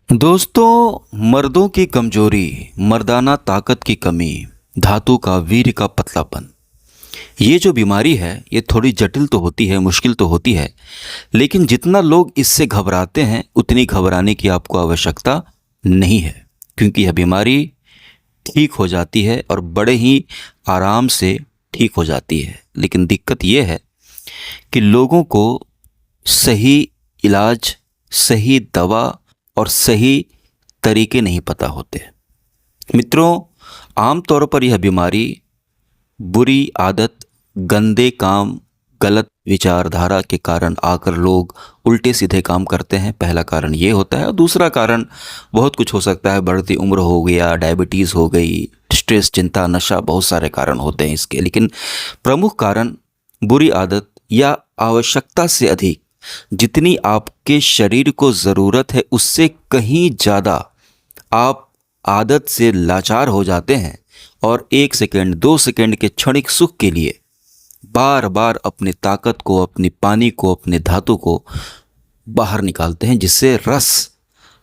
दोस्तों, मर्दों की कमजोरी, मर्दाना ताकत की कमी, धातु का वीर्य का पतलापन। ये जो बीमारी है ये थोड़ी जटिल तो होती है, मुश्किल तो होती है, लेकिन जितना लोग इससे घबराते हैं उतनी घबराने की आपको आवश्यकता नहीं है, क्योंकि यह बीमारी ठीक हो जाती है और बड़े ही आराम से ठीक हो जाती है। लेकिन दिक्कत ये है कि लोगों को सही इलाज, सही दवा और सही तरीके नहीं पता होते। मित्रों, आमतौर पर यह बीमारी बुरी आदत, गंदे काम, गलत विचारधारा के कारण आकर लोग उल्टे सीधे काम करते हैं। पहला कारण ये होता है। और दूसरा कारण बहुत कुछ हो सकता है। बढ़ती उम्र हो गया, डायबिटीज़ हो गई, स्ट्रेस, चिंता, नशा, बहुत सारे कारण होते हैं इसके। लेकिन प्रमुख कारण बुरी आदत या आवश्यकता से अधिक जितनी आपके शरीर को ज़रूरत है उससे कहीं ज़्यादा आप आदत से लाचार हो जाते हैं और 1 सेकंड 2 सेकंड के क्षणिक सुख के लिए बार बार अपनी ताकत को, अपनी पानी को, अपने धातु को बाहर निकालते हैं, जिससे रस,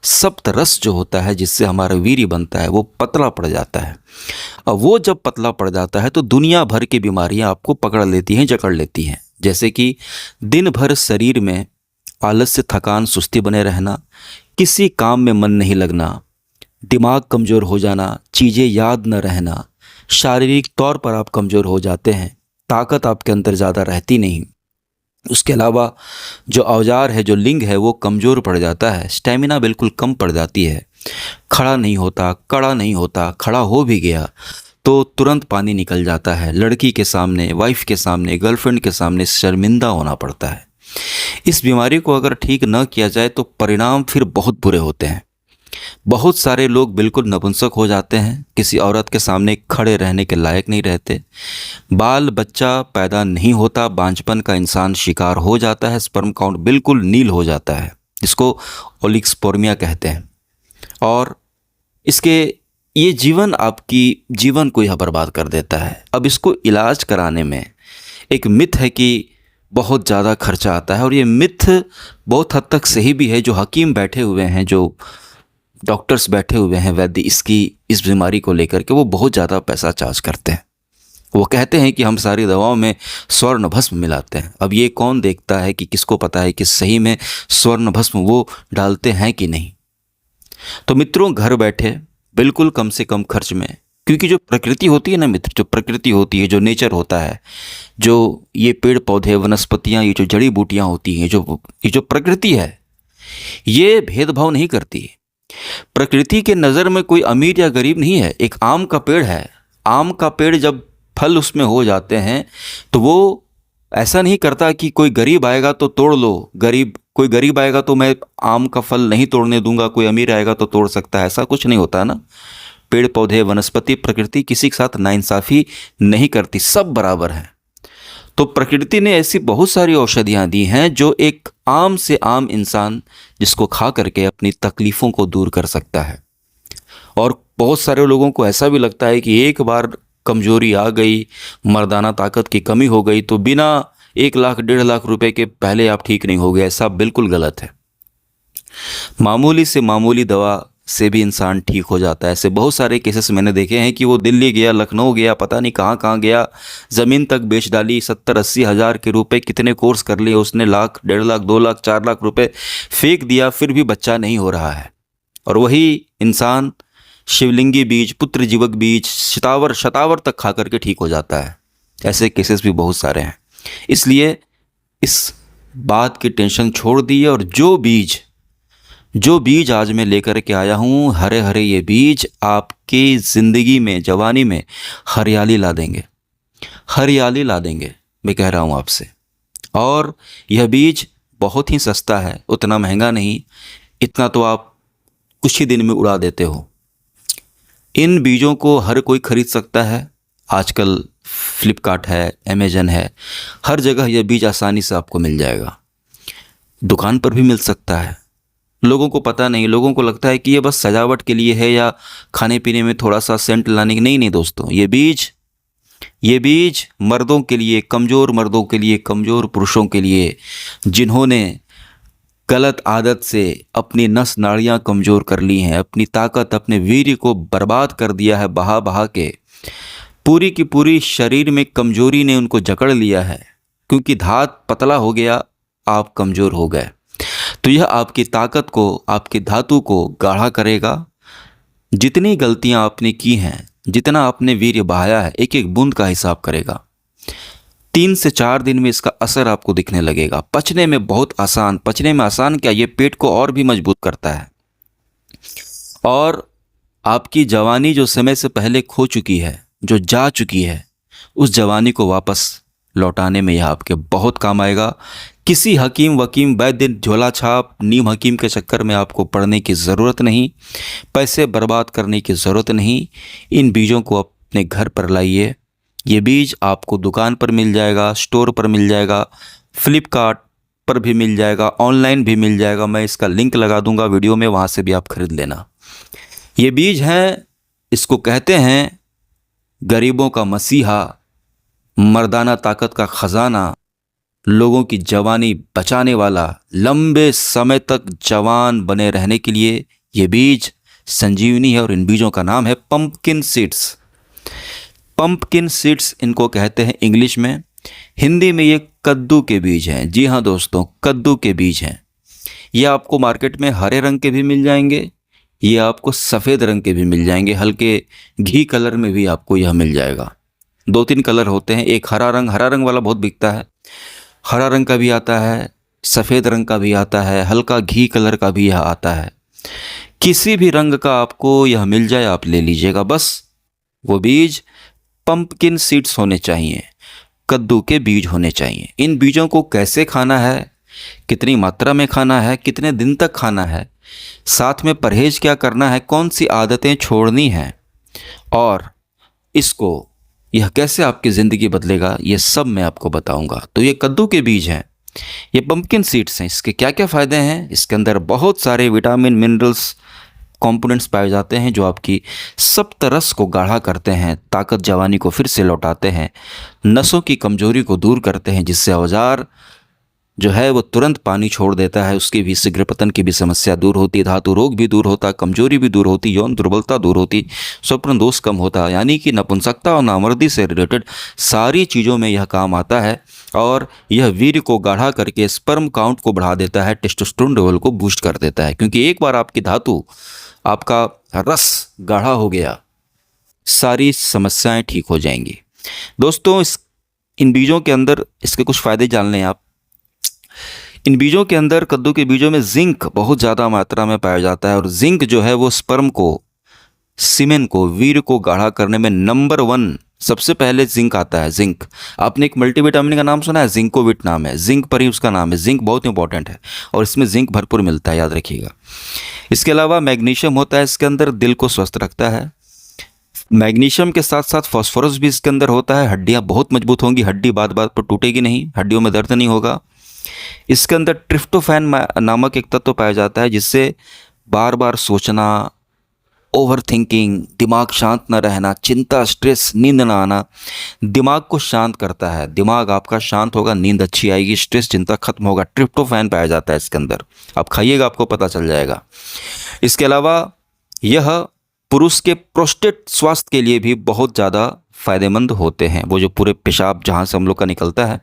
सप्त रस जो होता है, जिससे हमारा वीर्य बनता है, वो पतला पड़ जाता है। अब वो जब पतला पड़ जाता है तो दुनिया भर की बीमारियां आपको पकड़ लेती हैं, जकड़ लेती हैं। जैसे कि दिन भर शरीर में आलस्य, थकान, सुस्ती बने रहना, किसी काम में मन नहीं लगना, दिमाग कमज़ोर हो जाना, चीज़ें याद न रहना, शारीरिक तौर पर आप कमज़ोर हो जाते हैं, ताकत आपके अंदर ज़्यादा रहती नहीं। उसके अलावा जो औजार है, जो लिंग है, वो कमज़ोर पड़ जाता है, स्टेमिना बिल्कुल कम पड़ जाती है, खड़ा नहीं होता, कड़ा नहीं होता, खड़ा हो भी गया तो तुरंत पानी निकल जाता है। लड़की के सामने, वाइफ के सामने, गर्लफ्रेंड के सामने शर्मिंदा होना पड़ता है। इस बीमारी को अगर ठीक न किया जाए तो परिणाम फिर बहुत बुरे होते हैं। बहुत सारे लोग बिल्कुल नपुंसक हो जाते हैं, किसी औरत के सामने खड़े रहने के लायक नहीं रहते, बाल बच्चा पैदा नहीं होता, बांझपन का इंसान शिकार हो जाता है, स्पर्म काउंट बिल्कुल नील हो जाता है, जिसको ओलिगोस्पर्मिया कहते हैं। और इसके ये आपकी जीवन को यह बर्बाद कर देता है। अब इसको इलाज कराने में एक मिथ है कि बहुत ज़्यादा खर्चा आता है, और ये मिथ बहुत हद तक सही भी है। जो हकीम बैठे हुए हैं, जो डॉक्टर्स बैठे हुए हैं, वैद्य, इस बीमारी को लेकर के वो बहुत ज़्यादा पैसा चार्ज करते हैं। वो कहते हैं कि हम सारी दवाओं में स्वर्ण भस्म मिलाते हैं। अब ये कौन देखता है कि किसको पता है कि सही में स्वर्ण भस्म वो डालते हैं कि नहीं। तो मित्रों, घर बैठे बिल्कुल कम से कम खर्च में, क्योंकि जो प्रकृति होती है ना मित्र, जो प्रकृति होती है, जो नेचर होता है, जो ये पेड़ पौधे, वनस्पतियाँ, ये जो जड़ी बूटियाँ होती हैं, ये जो प्रकृति है, ये भेदभाव नहीं करती। प्रकृति के नज़र में कोई अमीर या गरीब नहीं है। एक आम का पेड़ है, आम का पेड़ जब फल उसमें हो जाते हैं तो वो ऐसा नहीं करता कि कोई गरीब आएगा तो तोड़ लो, कोई गरीब आएगा तो मैं आम का फल नहीं तोड़ने दूंगा, कोई अमीर आएगा तो तोड़ सकता है। ऐसा कुछ नहीं होता है ना। पेड़ पौधे, वनस्पति, प्रकृति किसी के साथ नाइंसाफ़ी नहीं करती, सब बराबर हैं। तो प्रकृति ने ऐसी बहुत सारी औषधियाँ दी हैं जो एक आम से आम इंसान जिसको खा करके अपनी तकलीफ़ों को दूर कर सकता है। और बहुत सारे लोगों को ऐसा भी लगता है कि एक बार कमज़ोरी आ गई, मर्दाना ताकत की कमी हो गई तो बिना 1 लाख 1.5 लाख रुपए के पहले आप ठीक नहीं हो गए। ऐसा बिल्कुल गलत है। मामूली से मामूली दवा से भी इंसान ठीक हो जाता है। ऐसे बहुत सारे केसेस मैंने देखे हैं कि वो दिल्ली गया, लखनऊ गया, पता नहीं कहाँ कहाँ गया, ज़मीन तक बेच डाली, 70-80 हज़ार के रुपए, कितने कोर्स कर लिए उसने, 1 लाख 1.5 लाख 2 लाख 4 लाख रुपए फेंक दिया, फिर भी बच्चा नहीं हो रहा है। और वही इंसान शिवलिंगी बीज, पुत्र जीवक बीज, शतावर तक खा करके ठीक हो जाता है। ऐसे केसेस भी बहुत सारे हैं। इसलिए इस बात की टेंशन छोड़ दिए, और जो बीज आज मैं लेकर के आया हूँ, हरे हरे ये बीज आपकी ज़िंदगी में, जवानी में हरियाली ला देंगे, हरियाली ला देंगे, मैं कह रहा हूँ आपसे। और यह बीज बहुत ही सस्ता है, उतना महंगा नहीं, इतना तो आप कुछ ही दिन में उड़ा देते हो। इन बीजों को हर कोई खरीद सकता है। आजकल फ्लिपकार्ट है, अमेजन है, हर जगह यह बीज आसानी से आपको मिल जाएगा। दुकान पर भी मिल सकता है। लोगों को पता नहीं, लोगों को लगता है कि ये बस सजावट के लिए है या खाने पीने में थोड़ा सा सेंट लाने के। नहीं दोस्तों, ये बीज मर्दों के लिए, कमज़ोर मर्दों के लिए, कमज़ोर पुरुषों के लिए, जिन्होंने गलत आदत से अपनी नस नाड़ियाँ कमज़ोर कर ली हैं, अपनी ताकत अपने वीर्य को बर्बाद कर दिया है बहा बहा के। पूरी की पूरी शरीर में कमजोरी ने उनको जकड़ लिया है, क्योंकि धात पतला हो गया, आप कमज़ोर हो गए। तो यह आपकी ताकत को, आपकी धातु को गाढ़ा करेगा। जितनी गलतियां आपने की हैं, जितना आपने वीर्य बहाया है, एक एक बूंद का हिसाब करेगा। 3 से 4 दिन में इसका असर आपको दिखने लगेगा। पचने में बहुत आसान, पचने में आसान क्या, ये पेट को और भी मजबूत करता है। और आपकी जवानी जो समय से पहले खो चुकी है, जो जा चुकी है, उस जवानी को वापस लौटाने में यह आपके बहुत काम आएगा। किसी हकीम वकीम वैद्य झोला छाप नीम हकीम के चक्कर में आपको पड़ने की ज़रूरत नहीं, पैसे बर्बाद करने की ज़रूरत नहीं। इन बीजों को अपने घर पर लाइए। ये बीज आपको दुकान पर मिल जाएगा, स्टोर पर मिल जाएगा, फ्लिपकार्ट पर भी मिल जाएगा, ऑनलाइन भी मिल जाएगा। मैं इसका लिंक लगा दूंगा वीडियो में, वहाँ से भी आप खरीद लेना। ये बीज हैं, इसको कहते हैं गरीबों का मसीहा, मर्दाना ताकत का ख़जाना, लोगों की जवानी बचाने वाला, लंबे समय तक जवान बने रहने के लिए ये बीज संजीवनी है। और इन बीजों का नाम है पंपकिन सीड्स। पंपकिन सीड्स इनको कहते हैं इंग्लिश में। हिंदी में ये कद्दू के बीज हैं। जी हाँ दोस्तों, कद्दू के बीज हैं। ये आपको मार्केट में हरे रंग के भी मिल जाएंगे, ये आपको सफ़ेद रंग के भी मिल जाएंगे, हल्के घी कलर में भी आपको यह मिल जाएगा। 2-3 कलर होते हैं। एक हरा रंग वाला बहुत बिकता है, हरा रंग का भी आता है, सफ़ेद रंग का भी आता है, हल्का घी कलर का भी यह आता है। किसी भी रंग का आपको यह मिल जाए आप ले लीजिएगा। बस वो बीज पंपकिन सीड्स होने चाहिए, कद्दू के बीज होने चाहिए। इन बीजों को कैसे खाना है, कितनी मात्रा में खाना है, कितने दिन तक खाना है, साथ में परहेज क्या करना है, कौन सी आदतें छोड़नी हैं, और इसको यह कैसे आपकी ज़िंदगी बदलेगा, ये सब मैं आपको बताऊंगा। तो ये कद्दू के बीज हैं, ये पंपकिन सीड्स हैं। इसके क्या क्या फ़ायदे हैं? इसके अंदर बहुत सारे विटामिन, मिनरल्स, कंपोनेंट्स पाए जाते हैं जो आपकी सप्त रस को गाढ़ा करते हैं, ताकत जवानी को फिर से लौटाते हैं, नसों की कमजोरी को दूर करते हैं, जिससे औजार जो है वो तुरंत पानी छोड़ देता है, उसकी भी शीघ्र पतन की भी समस्या दूर होती, धातु रोग भी दूर होता, कमजोरी भी दूर होती, यौन दुर्बलता दूर होती, स्वप्न दोष कम होता। यानी कि नपुंसकता और नामर्दी से रिलेटेड सारी चीज़ों में यह काम आता है। और यह वीर्य को गाढ़ा करके स्पर्म काउंट को बढ़ा देता है, टेस्टोस्टेरोन लेवल को बूस्ट कर देता है। क्योंकि एक बार आपकी धातु, आपका रस गाढ़ा हो गया, सारी समस्याएं ठीक हो जाएंगी। दोस्तों, इन बीजों के अंदर इसके कुछ फ़ायदे जान लें आप। इन बीजों के अंदर, कद्दू के बीजों में जिंक बहुत ज़्यादा मात्रा में पाया जाता है। और जिंक जो है वो स्पर्म को, सीमेन को, वीर्य को गाढ़ा करने में नंबर 1 सबसे पहले जिंक आता है। जिंक, आपने एक मल्टीविटामिन का नाम सुना है, जिंकोविट नाम है, जिंक पर ही उसका नाम है। जिंक बहुत इंपॉर्टेंट है और इसमें जिंक भरपूर मिलता है, याद रखिएगा। इसके अलावा मैग्नीशियम होता है इसके अंदर, दिल को स्वस्थ रखता है। मैग्नीशियम के साथ साथ फास्फोरस भी इसके अंदर होता है। हड्डियाँ बहुत मजबूत होंगी, हड्डी बात बात पर टूटेगी नहीं, हड्डियों में दर्द नहीं होगा। इसके अंदर ट्रिप्टोफैन नामक एक तत्व पाया जाता है, जिससे बार बार सोचना, ओवर थिंकिंग, दिमाग शांत न रहना, चिंता, स्ट्रेस, नींद ना आना, दिमाग को शांत करता है। दिमाग आपका शांत होगा, नींद अच्छी आएगी, स्ट्रेस, चिंता खत्म होगा। ट्रिप्टोफैन पाया जाता है इसके अंदर, आप खाइएगा आपको पता चल जाएगा। इसके अलावा यह पुरुष के प्रोस्टेट स्वास्थ्य के लिए भी बहुत ज़्यादा फायदेमंद होते हैं। वो जो पूरे पेशाब जहाँ से हम लोग का निकलता है,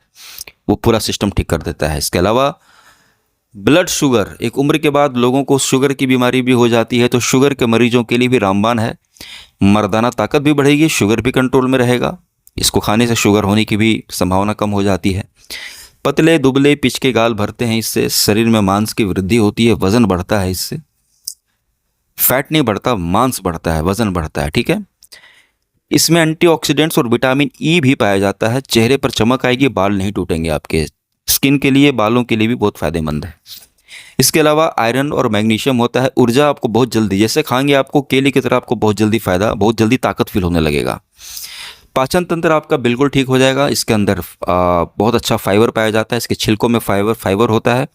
वो पूरा सिस्टम ठीक कर देता है। इसके अलावा ब्लड शुगर, एक उम्र के बाद लोगों को शुगर की बीमारी भी हो जाती है, तो शुगर के मरीजों के लिए भी रामबाण है। मर्दाना ताकत भी बढ़ेगी, शुगर भी कंट्रोल में रहेगा। इसको खाने से शुगर होने की भी संभावना कम हो जाती है। पतले दुबले पिचके गाल भरते हैं इससे, शरीर में मांस की वृद्धि होती है, वजन बढ़ता है इससे। फैट नहीं बढ़ता, मांस बढ़ता है, वजन बढ़ता है, ठीक है। इसमें एंटीऑक्सीडेंट्स और विटामिन ई भी पाया जाता है। चेहरे पर चमक आएगी, बाल नहीं टूटेंगे आपके। स्किन के लिए, बालों के लिए भी बहुत फायदेमंद है। इसके अलावा आयरन और मैग्नीशियम होता है। ऊर्जा आपको बहुत जल्दी, जैसे खाएंगे आपको केले की तरह, आपको बहुत जल्दी फायदा, बहुत जल्दी ताकत फील होने लगेगा। पाचन तंत्र आपका बिल्कुल ठीक हो जाएगा। इसके अंदर बहुत अच्छा फाइबर पाया जाता है। इसके छिलकों में फाइबर होता है,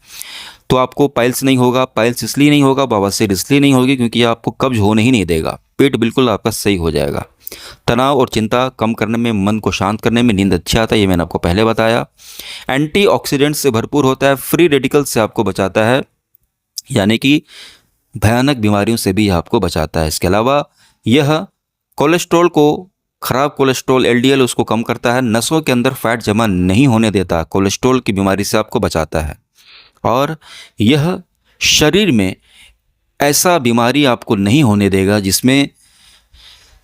तो आपको पाइल्स नहीं होगा। पाइल्स इसलिए नहीं होगा, बवासीर इसलिए नहीं होगी क्योंकि ये आपको कब्ज होने ही नहीं देगा। पेट बिल्कुल आपका सही हो जाएगा। तनाव और चिंता कम करने में, मन को शांत करने में, नींद अच्छा आता है, ये मैंने आपको पहले बताया। एंटीऑक्सीडेंट से भरपूर होता है, फ्री रेडिकल से आपको बचाता है, यानी कि भयानक बीमारियों से भी आपको बचाता है। इसके अलावा यह कोलेस्ट्रॉल को, खराब कोलेस्ट्रॉल एलडीएल उसको कम करता है, नसों के अंदर फैट जमा नहीं होने देता, कोलेस्ट्रॉल की बीमारी से आपको बचाता है। और यह शरीर में ऐसा बीमारी आपको नहीं होने देगा जिसमें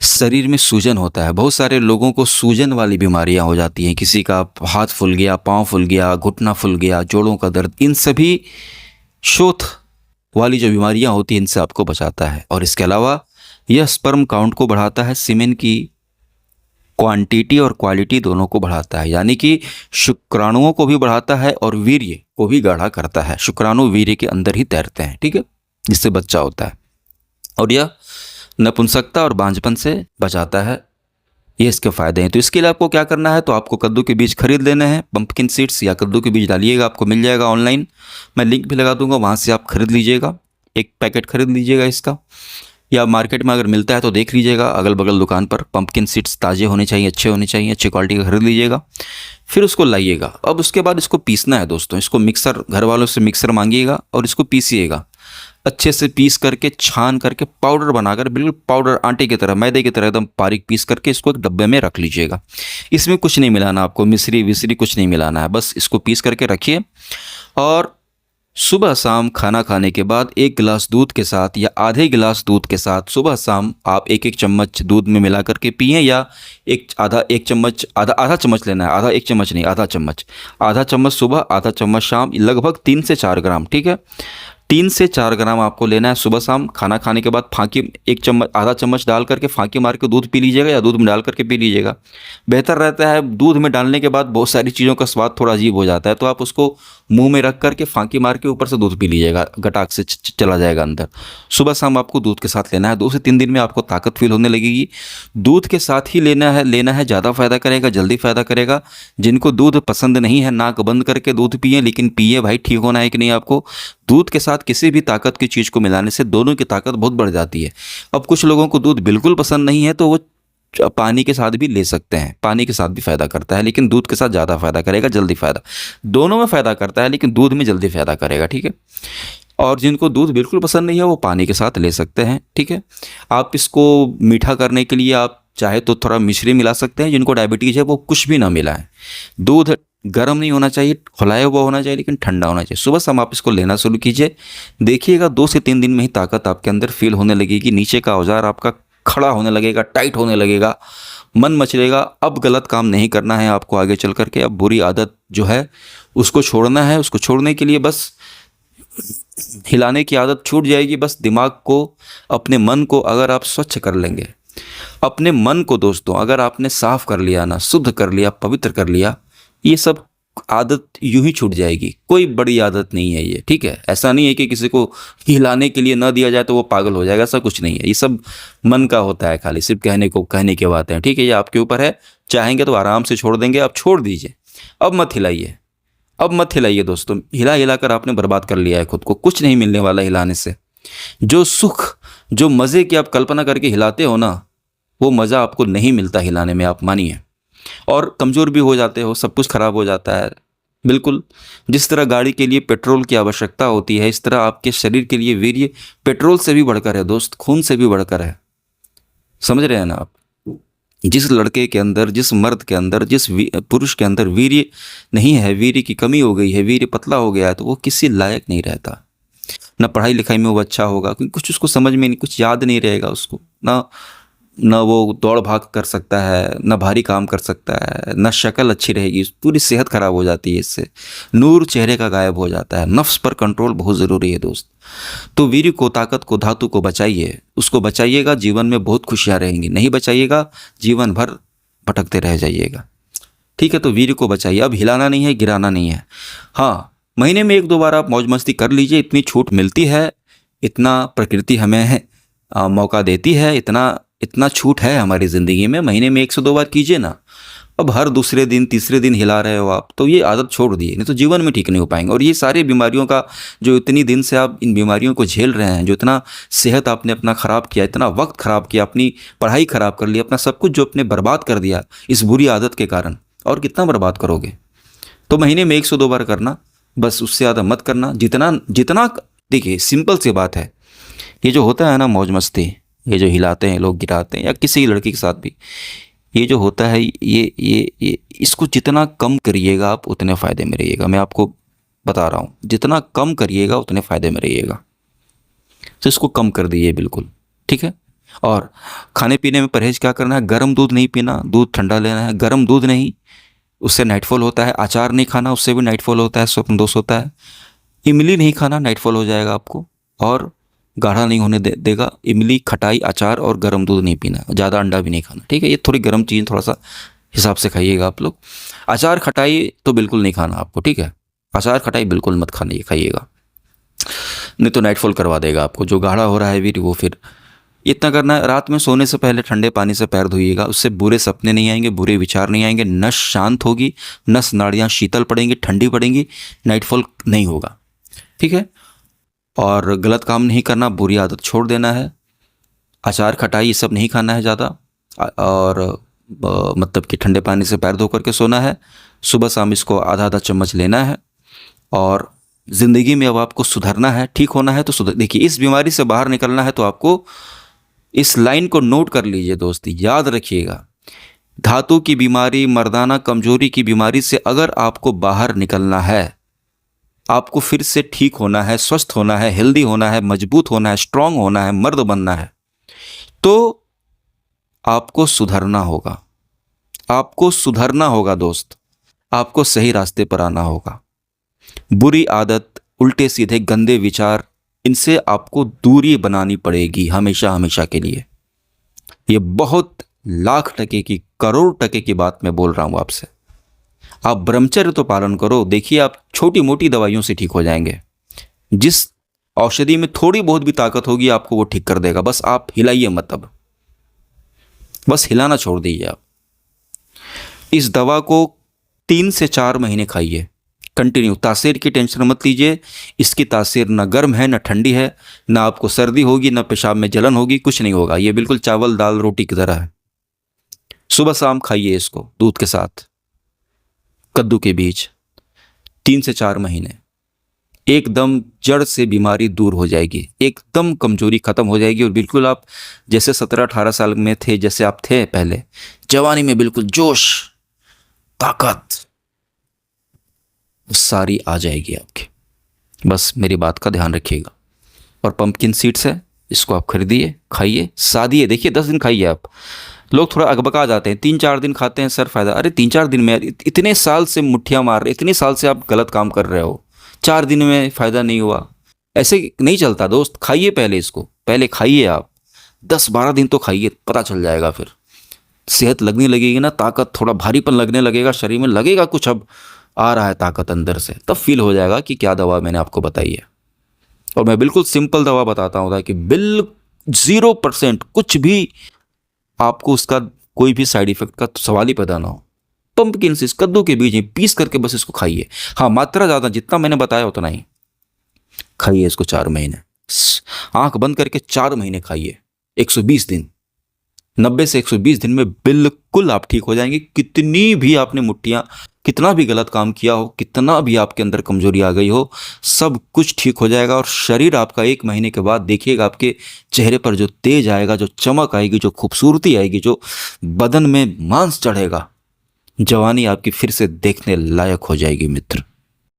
शरीर में सूजन होता है। बहुत सारे लोगों को सूजन वाली बीमारियां हो जाती हैं, किसी का हाथ फूल गया, पाँव फूल गया, घुटना फूल गया, जोड़ों का दर्द, इन सभी शोथ वाली जो बीमारियां होती हैं इनसे आपको बचाता है। और इसके अलावा यह स्पर्म काउंट को बढ़ाता है, सीमेन की क्वांटिटी और क्वालिटी दोनों को बढ़ाता है, यानी कि शुक्राणुओं को भी बढ़ाता है और वीर्य को भी गाढ़ा करता है। शुक्राणु वीर्य के अंदर ही तैरते हैं, ठीक है, जिससे बच्चा होता है। और यह नपुंसकता और बांझपन से बचाता है। ये इसके फ़ायदे हैं। तो इसके लिए आपको क्या करना है, तो आपको कद्दू के बीज खरीद लेने हैं, पंपकिन सीड्स या कद्दू के बीज डालिएगा, आपको मिल जाएगा ऑनलाइन, मैं लिंक भी लगा दूंगा, वहाँ से आप खरीद लीजिएगा, एक पैकेट खरीद लीजिएगा इसका, या मार्केट में अगर मिलता है तो देख लीजिएगा अगल बगल दुकान पर। पंपकिन सीड्स ताज़े होने चाहिए, अच्छे होने चाहिए, अच्छी क्वालिटी का खरीद लीजिएगा, फिर उसको लाइएगा। अब उसके बाद इसको पीसना है दोस्तों, इसको मिक्सर, घर वालों से मिक्सर मांगिएगा और इसको पीसिएगा, अच्छे से पीस करके, छान करके पाउडर बनाकर, बिल्कुल पाउडर, आटे की तरह, मैदे की तरह एकदम बारीक पीस करके इसको एक डब्बे में रख लीजिएगा। इसमें कुछ नहीं मिलाना आपको, मिश्री विश्री कुछ नहीं मिलाना है, बस इसको पीस करके रखिए। और सुबह शाम खाना खाने के बाद 1 गिलास दूध के साथ या आधे गिलास दूध के साथ सुबह शाम आप 1-1 चम्मच दूध में मिला करके पिएं, या एक चम्मच, आधा चम्मच लेना है, आधा, 1 चम्मच नहीं, आधा चम्मच सुबह, आधा चम्मच शाम, लगभग 3 से 4 ग्राम, ठीक है, 3 से 4 ग्राम आपको लेना है सुबह शाम। खाना खाने के बाद फाँकी 1 चम्मच, आधा चम्मच डाल करके फाँकी मार के दूध पी लीजिएगा, या दूध में डाल करके पी लीजिएगा, बेहतर रहता है। दूध में डालने के बाद बहुत सारी चीज़ों का स्वाद थोड़ा अजीब हो जाता है, तो आप उसको मुंह में रख करके फाँकी मार के ऊपर से दूध पी लीजिएगा, गटाक से चला जाएगा अंदर। सुबह शाम आपको दूध के साथ लेना है, 2 से 3 दिन में आपको ताकत फील होने लगेगी। दूध के साथ ही लेना है, ज़्यादा फ़ायदा करेगा, जल्दी फ़ायदा करेगा। जिनको दूध पसंद नहीं है, नाक बंद करके दूध पिए, लेकिन पिए भाई, ठीक होना है कि नहीं आपको। दूध के साथ किसी भी ताकत की चीज़ को मिलाने से दोनों की ताकत बहुत बढ़ जाती है। अब कुछ लोगों को दूध बिल्कुल पसंद नहीं है तो वो पानी के साथ भी ले सकते हैं, पानी के साथ भी फ़ायदा करता है, लेकिन दूध के साथ ज़्यादा फ़ायदा करेगा, जल्दी फ़ायदा। दोनों में फ़ायदा करता है, लेकिन दूध में जल्दी फ़ायदा करेगा, ठीक है। और जिनको दूध बिल्कुल पसंद नहीं है वो पानी के साथ ले सकते हैं, ठीक है। आप इसको मीठा करने के लिए आप चाहे तो थोड़ा मिश्री मिला सकते हैं। जिनको डायबिटीज़ है वो कुछ भी ना मिलाएं। दूध गर्म नहीं होना चाहिए, खौलाया हुआ होना चाहिए, लेकिन ठंडा होना चाहिए। सुबह शाम आप इसको लेना शुरू कीजिए, देखिएगा 2 से 3 दिन में ही ताकत आपके अंदर फील होने लगेगी। नीचे का औजार आपका खड़ा होने लगेगा, टाइट होने लगेगा, मन मचलेगा। अब गलत काम नहीं करना है आपको आगे चल करके। अब बुरी आदत जो है उसको छोड़ना है। उसको छोड़ने के लिए बस हिलाने की आदत छूट जाएगी। बस दिमाग को, अपने मन को अगर आप स्वच्छ कर लेंगे, अपने मन को दोस्तों अगर आपने साफ कर लिया ना, शुद्ध कर लिया, पवित्र कर लिया, ये सब आदत यूं ही छूट जाएगी। कोई बड़ी आदत नहीं है ये, ठीक है। ऐसा नहीं है कि किसी को हिलाने के लिए ना दिया जाए तो वो पागल हो जाएगा, ऐसा कुछ नहीं है। ये सब मन का होता है, खाली सिर्फ कहने की बातें हैं, ठीक है। ये आपके ऊपर है, चाहेंगे तो आराम से छोड़ देंगे। आप छोड़ दीजिए, अब मत हिलाइए, अब मत हिलाइए दोस्तों। हिला कर आपने बर्बाद कर लिया है खुद को, कुछ नहीं मिलने वाला हिलाने से। जो सुख, जो मज़े की आप कल्पना करके हिलाते हो ना, वो मज़ा आपको नहीं मिलता हिलाने में, आप मानिए। और कमज़ोर भी हो जाते हो, सब कुछ खराब हो जाता है। बिल्कुल जिस तरह गाड़ी के लिए पेट्रोल की आवश्यकता होती है, इस तरह आपके शरीर के लिए वीर्य पेट्रोल से भी बढ़कर है दोस्त, खून से भी बढ़कर है। समझ रहे हैं ना आप। जिस लड़के के अंदर, जिस मर्द के अंदर, जिस पुरुष के अंदर वीर्य नहीं है, वीर्य की कमी हो गई है, वीर्य पतला हो गया है, तो वो किसी लायक नहीं रहता। ना पढ़ाई लिखाई में वो अच्छा होगा, क्योंकि कुछ उसको समझ में नहीं, कुछ याद नहीं रहेगा उसको। ना वो दौड़ भाग कर सकता है, ना भारी काम कर सकता है, ना शक्ल अच्छी रहेगी, पूरी सेहत खराब हो जाती है इससे। नूर चेहरे का गायब हो जाता है। नफ्स पर कंट्रोल बहुत ज़रूरी है दोस्त। तो वीर्य को, ताकत को, धातु को बचाइए। उसको बचाइएगा, जीवन में बहुत खुशियाँ रहेंगी। नहीं बचाइएगा, जीवन भर भटकते रह जाइएगा, ठीक है। तो वीर्य को बचाइए। अब हिलाना नहीं है, गिराना नहीं है। हाँ, महीने में 1-2 बार आप मौज मस्ती कर लीजिए, इतनी छूट मिलती है, इतना प्रकृति हमें मौका देती है, इतना छूट है हमारी ज़िंदगी में। महीने में 1 से 2 बार कीजिए ना। अब हर दूसरे दिन, तीसरे दिन हिला रहे हो आप, तो ये आदत छोड़ दिए, नहीं तो जीवन में ठीक नहीं हो पाएंगे। और ये सारी बीमारियों का, जो इतनी दिन से आप इन बीमारियों को झेल रहे हैं, जो इतना सेहत आपने अपना ख़राब किया, इतना वक्त ख़राब किया, अपनी पढ़ाई ख़राब कर ली, अपना सब कुछ जो अपने बर्बाद कर दिया इस बुरी आदत के कारण, और कितना बर्बाद करोगे। तो महीने में 1 से 2 बार करना, बस उससे ज़्यादा मत करना। जितना देखिए सिंपल सी बात है, ये जो होता है ना मौज मस्ती, ये जो हिलाते हैं लोग गिराते हैं या किसी लड़की के साथ भी, ये जो होता है ये इसको जितना कम करिएगा आप उतने फ़ायदे में रहिएगा। मैं आपको बता रहा हूँ, जितना कम करिएगा उतने फ़ायदे में रहिएगा। तो इसको कम कर दीजिए बिल्कुल, ठीक है। और खाने पीने में परहेज़ क्या करना है, गर्म दूध नहीं पीना, दूध ठंडा लेना है, गर्म दूध नहीं, उससे नाइटफॉल होता है। अचार नहीं खाना, उससे भी नाइटफॉल होता है, स्वप्न दोष होता है। इमली नहीं खाना, नाइटफॉल हो जाएगा आपको और गाढ़ा नहीं होने देगा। इमली, खटाई, अचार और गर्म दूध नहीं पीना, ज़्यादा अंडा भी नहीं खाना, ठीक है। ये थोड़ी गर्म चीज़ थोड़ा सा हिसाब से खाइएगा आप लोग। अचार खटाई तो बिल्कुल नहीं खाना आपको, ठीक है। अचार खटाई बिल्कुल मत खाइएगा, नहीं तो नाइटफॉल करवा देगा आपको। जो गाढ़ा हो रहा है भी वो फिर इतना करना है। रात में सोने से पहले ठंडे पानी से पैर धोइएगा, उससे बुरे सपने नहीं आएंगे, बुरे विचार नहीं आएंगे, नस शांत होगी, नस नाड़ियाँ शीतल पड़ेंगी, ठंडी पड़ेंगी, नाइटफॉल नहीं होगा, ठीक है। और गलत काम नहीं करना, बुरी आदत छोड़ देना है। अचार खटाई ये सब नहीं खाना है ज़्यादा। और मतलब कि ठंडे पानी से पैर धो करके सोना है। सुबह शाम इसको आधा आधा चम्मच लेना है। और ज़िंदगी में अब आपको सुधरना है, ठीक होना है तो सुधर। देखिए इस बीमारी से बाहर निकलना है तो आपको इस लाइन को नोट कर लीजिए दोस्त, याद रखिएगा। धातु की बीमारी, मर्दाना कमजोरी की बीमारी से अगर आपको बाहर निकलना है, आपको फिर से ठीक होना है, स्वस्थ होना है, हेल्दी होना है, मजबूत होना है, स्ट्रांग होना है, मर्द बनना है, तो आपको सुधरना होगा। आपको सुधरना होगा दोस्त, आपको सही रास्ते पर आना होगा। बुरी आदत, उल्टे सीधे गंदे विचार, इनसे आपको दूरी बनानी पड़ेगी हमेशा हमेशा के लिए। ये बहुत लाख टके की, करोड़ टके की बात मैं बोल रहा हूँ आपसे। आप ब्रह्मचर्य तो पालन करो, देखिए आप छोटी मोटी दवाइयों से ठीक हो जाएंगे। जिस औषधि में थोड़ी बहुत भी ताकत होगी आपको वो ठीक कर देगा। बस आप हिलाइए मत, अब बस हिलाना छोड़ दीजिए आप। इस दवा को 3 से 4 महीने खाइए कंटिन्यू। तासीर की टेंशन मत लीजिए, इसकी तासीर ना गर्म है ना ठंडी है, ना आपको सर्दी होगी ना पेशाब में जलन होगी, कुछ नहीं होगा। ये बिल्कुल चावल दाल रोटी की तरह है। सुबह शाम खाइए इसको दूध के साथ, कद्दू के बीज, 3 से 4 महीने। एकदम जड़ से बीमारी दूर हो जाएगी, एकदम कमजोरी खत्म हो जाएगी। और बिल्कुल आप जैसे 17-18 साल में थे, जैसे आप थे पहले जवानी में, बिल्कुल जोश ताकत सारी आ जाएगी आपकी। बस मेरी बात का ध्यान रखिएगा। और पंपकिन सीड्स है, इसको आप खरीदिए, खाइए, सादिए। देखिए 10 दिन खाइए आप। लोग थोड़ा अकबका जाते हैं, 3-4 दिन खाते हैं सर फायदा। अरे 3-4 दिन में, इतने साल से मुट्ठियाँ मार रहे, इतने साल से आप गलत काम कर रहे हो, 4 दिन में फ़ायदा नहीं हुआ, ऐसे नहीं चलता दोस्त। खाइए पहले इसको, पहले खाइए आप 10-12 दिन तो खाइए, पता चल जाएगा। फिर सेहत लगने लगेगी ना, ताकत, थोड़ा भारीपन लगने लगेगा शरीर में, लगेगा कुछ अब आ रहा है ताकत अंदर से, तब फील हो जाएगा कि क्या दवा मैंने आपको बताई है। और मैं बिल्कुल सिंपल दवा बताता हूँ ताकि 0% कुछ भी आपको उसका कोई भी साइड इफेक्ट का सवाल ही पैदा ना हो। पंपकिन सीड्स, कद्दू के बीज पीस करके बस इसको खाइए। हाँ, मात्रा ज़्यादा, जितना मैंने बताया उतना ही खाइए इसको 4 महीने। आंख बंद करके 4 महीने खाइए, 120 दिन, 90 से 120 दिन में बिल्कुल आप ठीक हो जाएंगे। कितनी भी आपने मुट्ठियाँ, कितना भी गलत काम किया हो, कितना भी आपके अंदर कमजोरी आ गई हो, सब कुछ ठीक हो जाएगा। और शरीर आपका 1 महीने के बाद देखिएगा, आपके चेहरे पर जो तेज आएगा, जो चमक आएगी, जो खूबसूरती आएगी, जो बदन में मांस चढ़ेगा, जवानी आपकी फिर से देखने लायक हो जाएगी मित्र।